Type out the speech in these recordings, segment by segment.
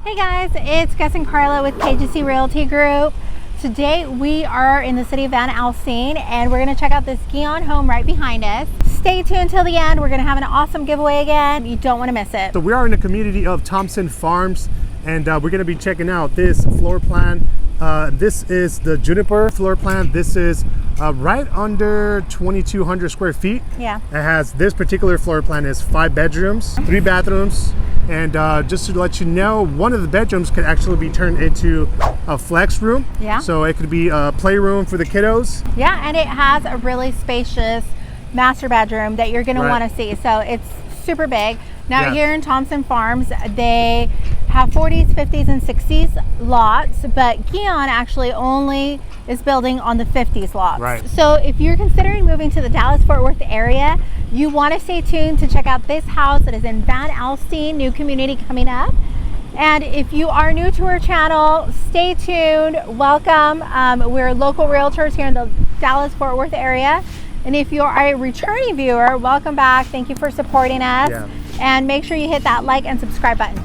Hey guys, it's Gus and Karla with KGC Realty Group. Today we are in the city of Van Alstyne and we're going to check out this Gehan home right behind us. Stay tuned till the end. We're going to have an awesome giveaway again. You don't want to miss it. So we are in the community of Thompson Farms and we're going to be checking out this floor plan. This is the Juniper floor plan. This is right under 2,200 square feet. Yeah. It has, this particular floor plan is 5 bedrooms, 3 bathrooms. And just to let you know, one of the bedrooms could actually be turned into a flex room. Yeah. So it could be a playroom for the kiddos. Yeah, and it has a really spacious master bedroom that you're going to want to see. So it's super big. Now here in Thompson Farms, they have 40s, 50s, and 60s lots, but Gehan actually only is building on the 50s lots. Right. So if you're considering moving to the Dallas-Fort Worth area, you want to stay tuned to check out this house that is in Van Alstyne, new community coming up. And if you are new to our channel, stay tuned. Welcome. We're local realtors here in the Dallas-Fort Worth area. And if you are a returning viewer, welcome back. Thank you for supporting us. Yeah. And make sure you hit that like and subscribe button.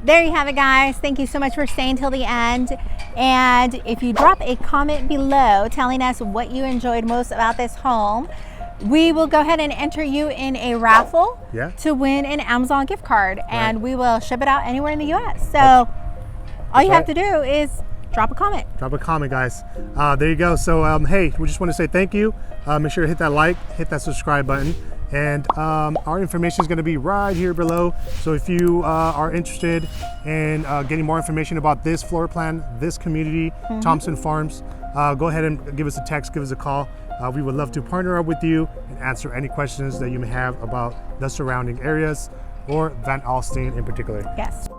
There you have it, guys. Thank you so much for staying till the end. And if you drop a comment below telling us what you enjoyed most about this home, we will go ahead and enter you in a raffle to win an Amazon gift card, and we will ship it out anywhere in the US. So all you have to do is drop a comment. Drop a comment, guys. There you go. So hey, we just want to say thank you. Make sure to hit that like, hit that subscribe button, and our information is going to be right here below. So if you are interested in getting more information about this floor plan, this community, Thompson Farms, go ahead and give us a text, give us a call. We would love to partner up with you and answer any questions that you may have about the surrounding areas or Van Alstyne in particular. Yes.